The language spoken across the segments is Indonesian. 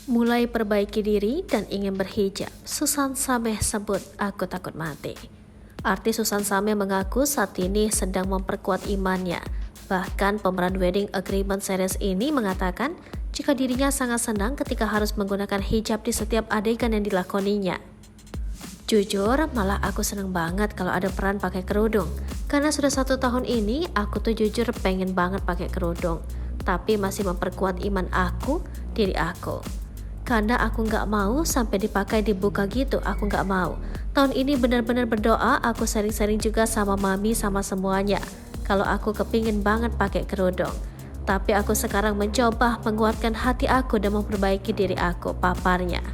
Mulai perbaiki diri dan ingin berhijab, Susan Sameh sebut aku takut mati. Artis Susan Sameh mengaku saat ini sedang memperkuat imannya. Bahkan pemeran Wedding Agreement series ini mengatakan jika dirinya sangat senang ketika harus menggunakan hijab di setiap adegan yang dilakoninya. Jujur, malah aku seneng banget kalau ada peran pakai kerudung. Karena sudah 1 tahun ini, aku tuh jujur pengen banget pakai kerudung. Tapi masih memperkuat iman aku, diri aku. Karena aku nggak mau sampai dipakai dibuka gitu, aku nggak mau. Tahun ini benar-benar berdoa, aku sering-sering juga sama mami sama semuanya. Kalau aku kepingin banget pakai kerudung. Tapi aku sekarang mencoba menguatkan hati aku dan memperbaiki diri aku, paparnya.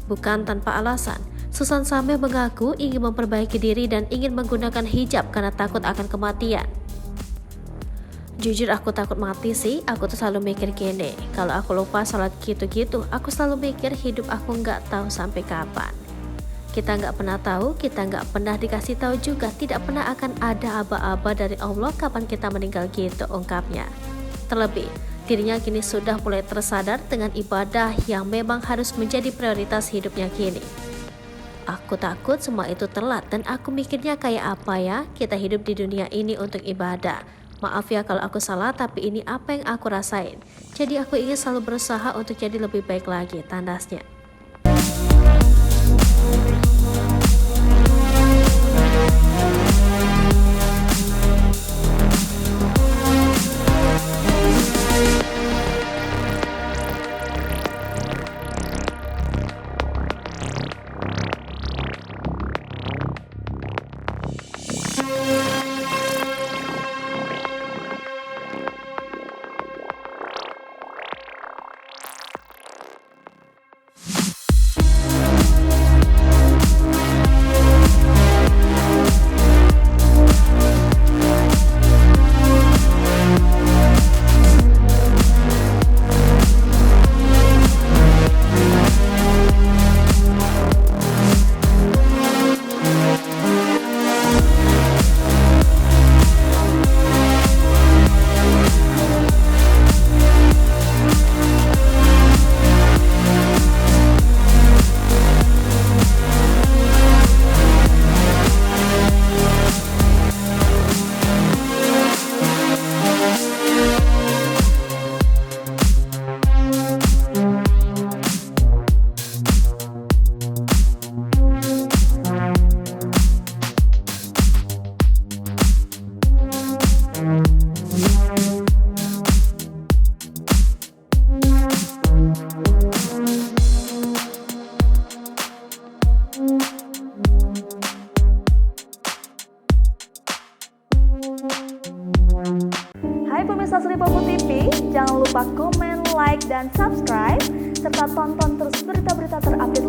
Bukan tanpa alasan, Susan Sameh mengaku ingin memperbaiki diri dan ingin menggunakan hijab karena takut akan kematian. Jujur aku takut mati sih, aku tuh selalu mikir gini, kalau aku lupa sholat gitu-gitu, aku selalu mikir hidup aku nggak tahu sampai kapan. Kita nggak pernah tahu, kita nggak pernah dikasih tahu juga, tidak pernah akan ada aba-aba dari Allah kapan kita meninggal gitu, ungkapnya. Terlebih, dirinya kini sudah mulai tersadar dengan ibadah yang memang harus menjadi prioritas hidupnya kini. Aku takut semua itu telat dan aku mikirnya kayak apa ya, kita hidup di dunia ini untuk ibadah. Maaf ya kalau aku salah, tapi ini apa yang aku rasain. Jadi aku ingin selalu berusaha untuk jadi lebih baik lagi, tandasnya. Hai pemirsa Sri Popo TV, jangan lupa komen, like, dan subscribe, serta tonton terus berita-berita terupdate